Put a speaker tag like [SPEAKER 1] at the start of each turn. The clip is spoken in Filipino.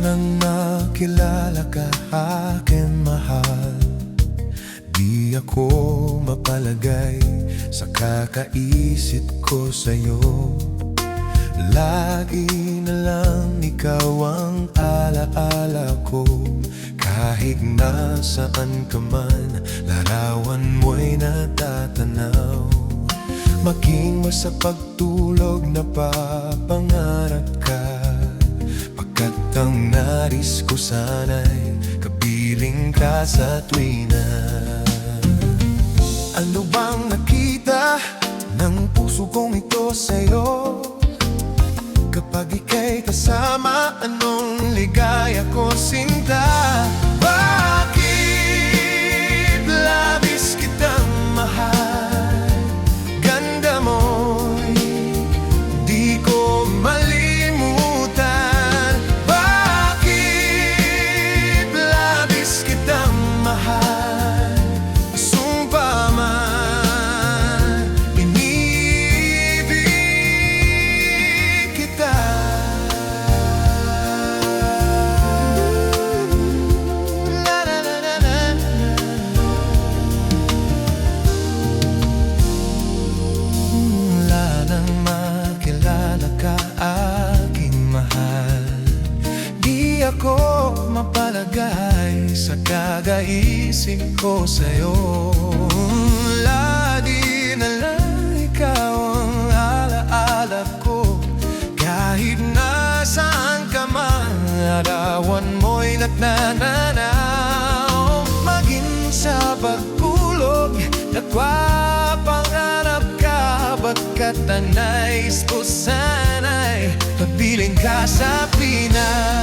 [SPEAKER 1] nang nakilala ka, aking mahal, di ako mapalagay sa kakaisip ko sa'yo. Lagi na lang ikaw ang alaala ko. Kahit nasaan ka man, larawan mo'y natatanaw. Maging sa pagtulog napapangarap ka, pagkat ang nais ko sana'y kapiling ka sa tuwina. Ano bang nakita ng puso kong ito sa'yo? Kapag ika'y kasama, anong ligaya ko, sinta? Bakit labis kitang mahal? Ganda mo'y di ko malimutan. Bakit labis kitang mahal? Sumpa man, inibig kita. Wala nang makilala ka, aking mahal, di ako mapalagay sa kagaisip ko sa'yo. Lagi na lang ikaw ang alaala ko. Kahit nasaan ka man, larawan mo'y nagnananaw. Maging sa pagkulog, nagpapangarap ka, baga't ang nais ko sana'y papiling ka sa Pinas.